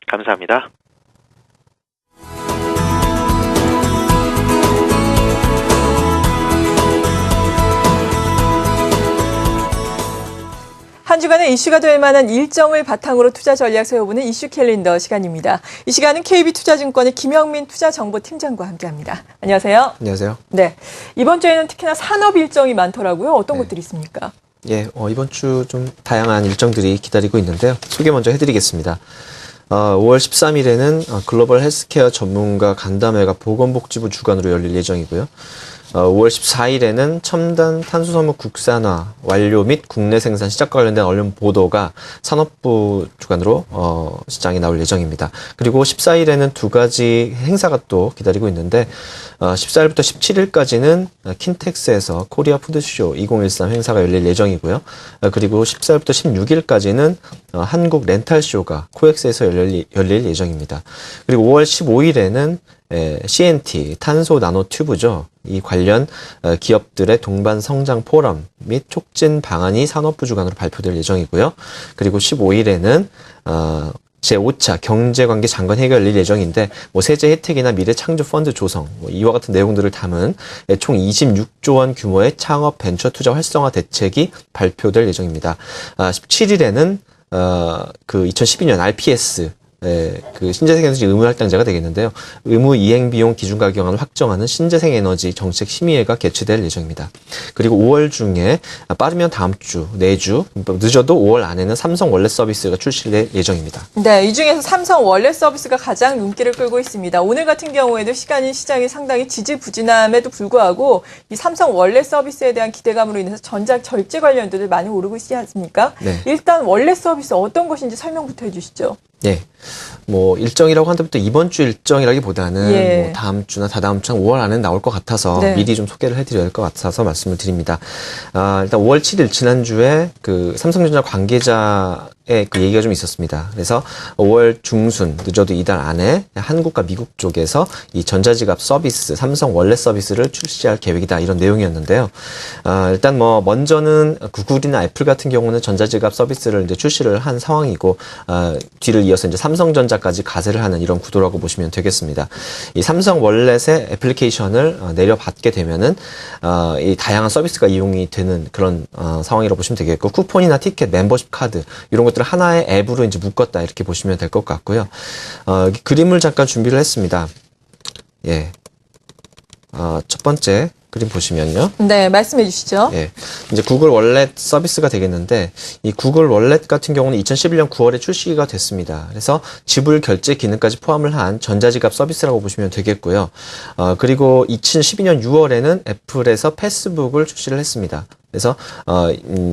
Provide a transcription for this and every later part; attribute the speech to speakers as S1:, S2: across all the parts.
S1: 감사합니다.
S2: 한 주간의 이슈가 될 만한 일정을 바탕으로 투자 전략 세워보는 이슈 캘린더 시간입니다. 이 시간은 KB투자증권의 김영민 투자정보팀장과 함께합니다. 안녕하세요.
S3: 안녕하세요.
S2: 네, 이번 주에는 특히나 산업 일정이 많더라고요. 어떤 것들이 있습니까?
S3: 예, 이번 주 좀 다양한 일정들이 기다리고 있는데요. 소개 먼저 해드리겠습니다. 5월 13일에는 글로벌 헬스케어 전문가 간담회가 보건복지부 주관으로 열릴 예정이고요. 5월 14일에는 첨단 탄수화물 국산화 완료 및 국내 생산 시작과 관련된 언론 보도가 산업부 주관으로 시장에 나올 예정입니다. 그리고 14일에는 두 가지 행사가 또 기다리고 있는데 14일부터 17일까지는 킨텍스에서 코리아 푸드쇼 2013 행사가 열릴 예정이고요. 그리고 14일부터 16일까지는 한국 렌탈쇼가 코엑스에서 열릴 예정입니다. 그리고 5월 15일에는 CNT, 탄소 나노 튜브죠. 이 관련 기업들의 동반 성장 포럼 및 촉진 방안이 산업부 주관으로 발표될 예정이고요. 그리고 15일에는 제5차 경제관계 장관 회의가 열릴 예정인데 세제 혜택이나 미래 창조 펀드 조성 이와 같은 내용들을 담은 총 26조 원 규모의 창업 벤처 투자 활성화 대책이 발표될 예정입니다. 17일에는 그 2012년 RPS 그 신재생에너지 의무 할당제가 되겠는데요. 의무 이행 비용 기준 가격안을 확정하는 신재생에너지 정책 심의회가 개최될 예정입니다. 그리고 5월 중에 빠르면 다음 주, 내주, 늦어도 5월 안에는 삼성 월렛 서비스가 출시될 예정입니다.
S2: 네, 이 중에서 삼성 월렛 서비스가 가장 눈길을 끌고 있습니다. 오늘 같은 경우에도 시장이 상당히 지지부진함에도 불구하고 이 삼성 월렛 서비스에 대한 기대감으로 인해서 전작 결제 관련주들 많이 오르고 있지 않습니까? 네. 일단 월렛 서비스 어떤 것인지 설명부터 해주시죠.
S3: 예. 일정이라고 한다면 또 이번 주 일정이라기보다는 다음 주나 다다음 주 5월 안에 나올 것 같아서 미리 좀 소개를 해드려야 할 것 같아서 말씀을 드립니다. 일단 5월 7일 지난주에 그 삼성전자 관계자의 그 얘기가 좀 있었습니다. 그래서 5월 중순 늦어도 이달 안에 한국과 미국 쪽에서 이 전자지갑 서비스, 삼성 월렛 서비스를 출시할 계획이다 이런 내용이었는데요. 일단 먼저는 구글이나 애플 같은 경우는 전자지갑 서비스를 이제 출시를 한 상황이고 뒤를 이어서 이제 삼성전자까지 가세를 하는 이런 구도라고 보시면 되겠습니다. 이 삼성 월렛의 애플리케이션을 내려받게 되면은 이 다양한 서비스가 이용이 되는 그런 상황이라고 보시면 되겠고 쿠폰이나 티켓, 멤버십 카드 이런 것들을 하나의 앱으로 이제 묶었다 이렇게 보시면 될 것 같고요. 그림을 잠깐 준비를 했습니다. 예. 첫 번째 그림 보시면요.
S2: 네, 말씀해 주시죠.
S3: 예. 이제 구글 월렛 서비스가 되겠는데, 이 구글 월렛 같은 경우는 2011년 9월에 출시가 됐습니다. 그래서 지불 결제 기능까지 포함을 한 전자지갑 서비스라고 보시면 되겠고요. 그리고 2012년 6월에는 애플에서 패스북을 출시를 했습니다. 그래서,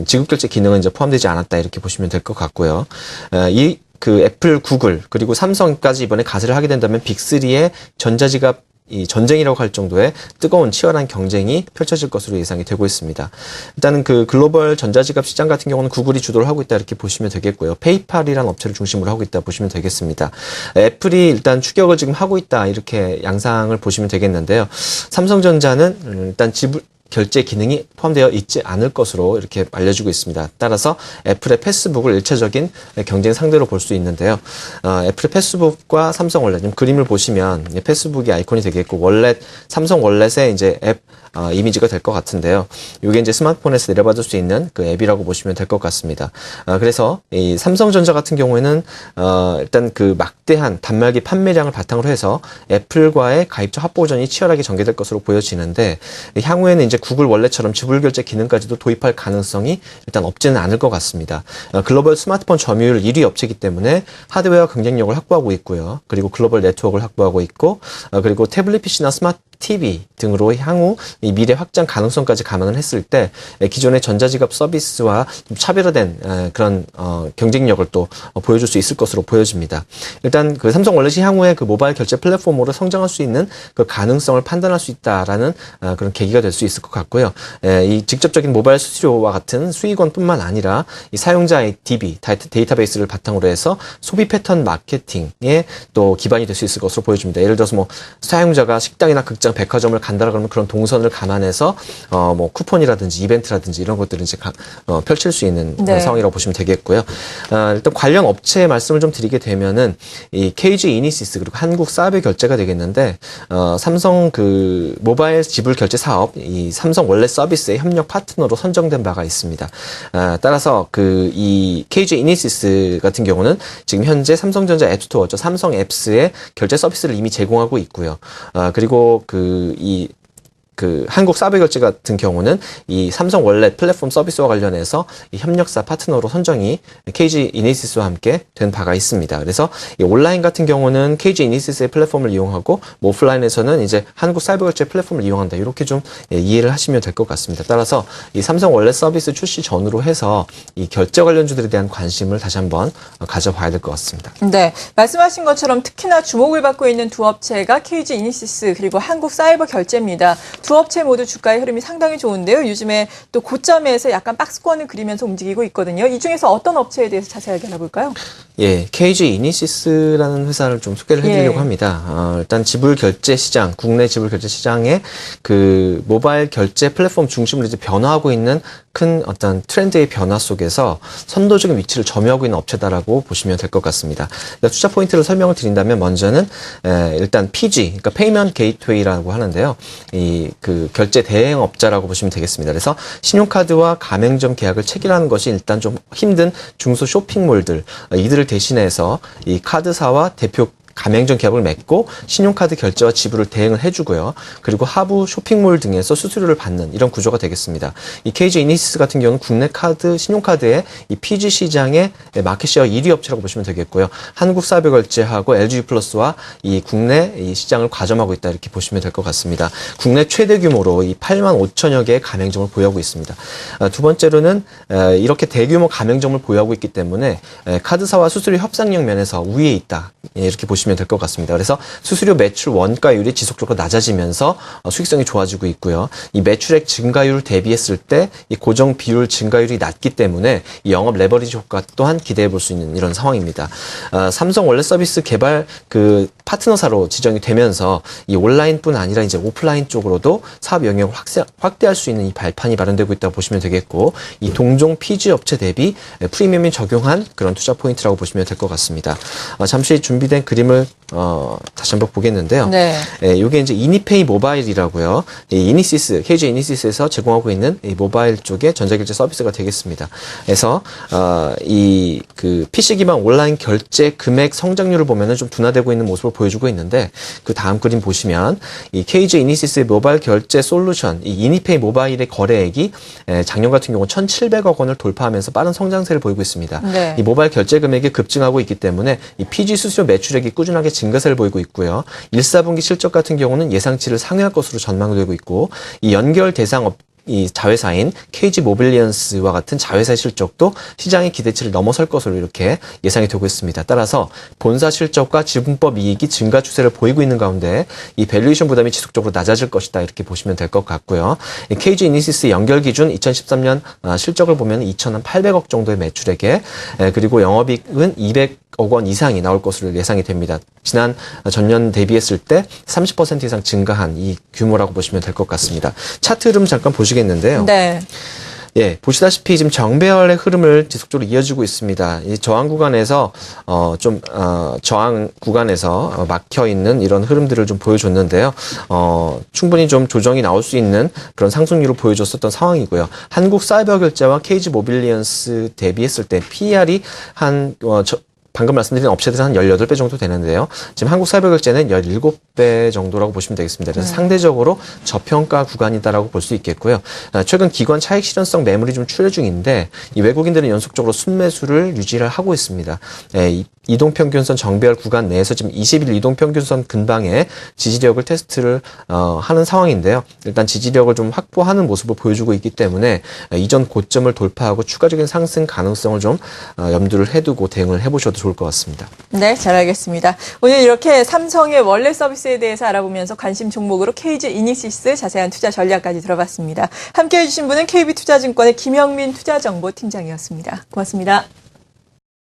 S3: 지급 결제 기능은 이제 포함되지 않았다 이렇게 보시면 될 것 같고요. 그 애플, 구글, 그리고 삼성까지 이번에 가세를 하게 된다면 빅3의 전자지갑 이 전쟁이라고 할 정도의 뜨거운 치열한 경쟁이 펼쳐질 것으로 예상이 되고 있습니다. 일단은 그 글로벌 전자지갑 시장 같은 경우는 구글이 주도를 하고 있다 이렇게 보시면 되겠고요. 페이팔이라는 업체를 중심으로 하고 있다 보시면 되겠습니다. 애플이 일단 추격을 지금 하고 있다 이렇게 양상을 보시면 되겠는데요. 삼성전자는 일단 지불 결제 기능이 포함되어 있지 않을 것으로 이렇게 알려지고 있습니다. 따라서 애플의 패스북을 1차적인 경쟁 상대로 볼 수 있는데요. 애플의 패스북과 삼성 월렛, 지금 그림을 보시면 패스북이 아이콘이 되겠고 월렛, 삼성 월렛의 이제 앱 이미지가 될 것 같은데요. 이게 이제 스마트폰에서 내려받을 수 있는 그 앱이라고 보시면 될 것 같습니다. 그래서 이 삼성전자 같은 경우에는 일단 그 막대한 단말기 판매량을 바탕으로 해서 애플과의 가입자 확보전이 치열하게 전개될 것으로 보여지는데 향후에는 이제 구글 월렛처럼 지불 결제 기능까지도 도입할 가능성이 일단 없지는 않을 것 같습니다. 글로벌 스마트폰 점유율 1위 업체이기 때문에 하드웨어 경쟁력을 확보하고 있고요. 그리고 글로벌 네트워크를 확보하고 있고 그리고 태블릿 PC나 스마트 TV 등으로 향후 이 미래 확장 가능성까지 감안을 했을 때 기존의 전자지갑 서비스와 좀 차별화된 그런 경쟁력을 또 보여줄 수 있을 것으로 보여집니다. 일단 그 삼성 월렛이 향후에 그 모바일 결제 플랫폼으로 성장할 수 있는 그 가능성을 판단할 수 있다라는 그런 계기가 될 수 있을 것 같고요. 이 직접적인 모바일 수수료와 같은 수익원뿐만 아니라 이 사용자의 DB 데이터베이스를 바탕으로 해서 소비 패턴 마케팅에 또 기반이 될 수 있을 것으로 보여집니다. 예를 들어서 뭐 사용자가 식당이나 극장 극장, 백화점을 간다라 그러면 그런 동선을 감안해서 뭐 쿠폰이라든지 이벤트라든지 이런 것들을 이제 펼칠 수 있는
S2: 네.
S3: 상황이라고 보시면 되겠고요. 일단 관련 업체 말씀을 좀 드리게 되면은 이 KG 이니시스 그리고 한국 사베 결제가 되겠는데 삼성 그 모바일 지불 결제 사업 이 삼성 월렛 서비스의 협력 파트너로 선정된 바가 있습니다. 따라서 그 이 KG 이니시스 같은 경우는 지금 현재 삼성전자 앱스토어죠. 삼성 앱스의 결제 서비스를 이미 제공하고 있고요. 그리고 그 한국 사베 결제 같은 경우는 이 삼성 월렛 플랫폼 서비스와 관련해서 이 협력사 파트너로 선정이 KG 이니시스와 함께 된 바가 있습니다. 그래서 이 온라인 같은 경우는 KG 이니시스의 플랫폼을 이용하고 뭐 오프라인에서는 이제 한국 사베 결제 플랫폼을 이용한다. 이렇게 좀 이해를 하시면 될 것 같습니다. 따라서 이 삼성 월렛 서비스 출시 전후로 해서 이 결제 관련주들에 대한 관심을 다시 한번 가져봐야 될 것 같습니다.
S2: 네, 말씀하신 것처럼 특히나 주목을 받고 있는 두 업체가 KG 이니시스 그리고 한국 사이버 결제입니다. 두 업체 모두 주가의 흐름이 상당히 좋은데요. 요즘에 또 고점에서 약간 박스권을 그리면서 움직이고 있거든요. 이 중에서 어떤 업체에 대해서 자세하게 알아볼까요?
S3: 예, KG 이니시스라는 회사를 좀 소개를 해드리려고 합니다. 일단 지불 결제 시장, 국내 지불 결제 시장에 그 모바일 결제 플랫폼 중심으로 이제 변화하고 있는 큰 어떤 트렌드의 변화 속에서 선도적인 위치를 점유하고 있는 업체다라고 보시면 될 것 같습니다. 그러니까 투자 포인트를 설명을 드린다면 먼저는 일단 PG, 그러니까 페이먼트 게이트웨이라고 하는데요. 이 그 결제 대행업자라고 보시면 되겠습니다. 그래서 신용카드와 가맹점 계약을 체결하는 것이 일단 좀 힘든 중소 쇼핑몰들 이들을 대신해서 이 카드사와 대표 가맹점 계약을 맺고 신용카드 결제와 지불을 대행을 해주고요. 그리고 하부 쇼핑몰 등에서 수수료를 받는 이런 구조가 되겠습니다. 이 KG 이니시스 같은 경우는 국내 카드, 신용카드의 이 PG 시장의 마켓시어 1위 업체라고 보시면 되겠고요. 한국사배결제하고 LG플러스와 이 국내 이 시장을 과점하고 있다 이렇게 보시면 될 것 같습니다. 국내 최대 규모로 이 8만 5천여 개의 가맹점을 보유하고 있습니다. 두 번째로는 이렇게 대규모 가맹점을 보유하고 있기 때문에 카드사와 수수료 협상력 면에서 우위에 있다 이렇게 보시면 될 것 같습니다. 그래서 수수료 매출 원가율이 지속적으로 낮아지면서 수익성이 좋아지고 있고요. 이 매출액 증가율 대비했을 때 이 고정 비율 증가율이 낮기 때문에 이 영업 레버리지 효과 또한 기대해 볼 수 있는 이런 상황입니다. 삼성 월렛 서비스 개발 그 파트너사로 지정이 되면서 이 온라인뿐 아니라 이제 오프라인 쪽으로도 사업 영역을 확대할 수 있는 이 발판이 마련되고 있다고 보시면 되겠고 이 동종 PG 업체 대비 프리미엄이 적용한 그런 투자 포인트라고 보시면 될 것 같습니다. 잠시 준비된 그림을 다시 한번 보겠는데요. 네. 이게 이제 이니페이 모바일이라고요. 이 이니시스, KG 이니시스에서 제공하고 있는 이 모바일 쪽의 전자결제 서비스가 되겠습니다. 그래서 이 그 PC 기반 온라인 결제 금액 성장률을 보면은 좀 둔화되고 있는 모습을 보여주고 있는데 그 다음 그림 보시면 이 KG 이니시스의 모바일 결제 솔루션, 이 이니페이 모바일의 거래액이 작년 같은 경우 1,700억 원을 돌파하면서 빠른 성장세를 보이고 있습니다. 네. 이 모바일 결제 금액이 급증하고 있기 때문에 이 PG 수수료 매출액이 꾸준하게 증가세를 보이고 있고요. 1사분기 실적 같은 경우는 예상치를 상회할 것으로 전망되고 있고 이 연결 대상 이 자회사인 KG 모빌리언스와 같은 자회사의 실적도 시장의 기대치를 넘어설 것으로 이렇게 예상이 되고 있습니다. 따라서 본사 실적과 지분법 이익이 증가 추세를 보이고 있는 가운데 이 밸류에이션 부담이 지속적으로 낮아질 것이다 이렇게 보시면 될 것 같고요. 이 KG 이니시스 연결 기준 2013년 실적을 보면 2,800억 정도의 매출액에 그리고 영업이익은 200억 원 이상이 나올 것으로 예상이 됩니다. 지난 전년 대비했을 때 30% 이상 증가한 이 규모라고 보시면 될 것 같습니다. 차트 흐름 잠깐 보시겠는데요. 네. 예, 보시다시피 지금 정배열의 흐름을 지속적으로 이어지고 있습니다. 이 저항 구간에서 저항 구간에서 막혀 있는 이런 흐름들을 좀 보여줬는데요. 충분히 좀 조정이 나올 수 있는 그런 상승률을 보여줬었던 상황이고요. 한국 사이버 결제와 KG 모빌리언스 대비했을 때 PER이 방금 말씀드린 업체들은 한 18배 정도 되는데요. 지금 한국사이버결제는 17배 정도라고 보시면 되겠습니다. 그래서 상대적으로 저평가 구간이다라고 볼 수 있겠고요. 최근 기관 차익 실현성 매물이 좀 출현 중인데 이 외국인들은 연속적으로 순매수를 유지를 하고 있습니다. 이동평균선 정배열 구간 내에서 지금 20일 이동평균선 근방에 지지력을 테스트를 하는 상황인데요. 일단 지지력을 좀 확보하는 모습을 보여주고 있기 때문에 이전 고점을 돌파하고 추가적인 상승 가능성을 좀 염두를 해두고 대응을 해보셔도 좋을 것 같습니다. 네,
S2: 잘 알겠습니다. 오늘 이렇게 삼성의 월렛 서비스에 대해서 알아보면서 관심 종목으로 KG 이니시스 자세한 투자 전략까지 들어봤습니다. 함께해 주신 분은 KB투자증권의 김영민 투자정보팀장이었습니다. 고맙습니다.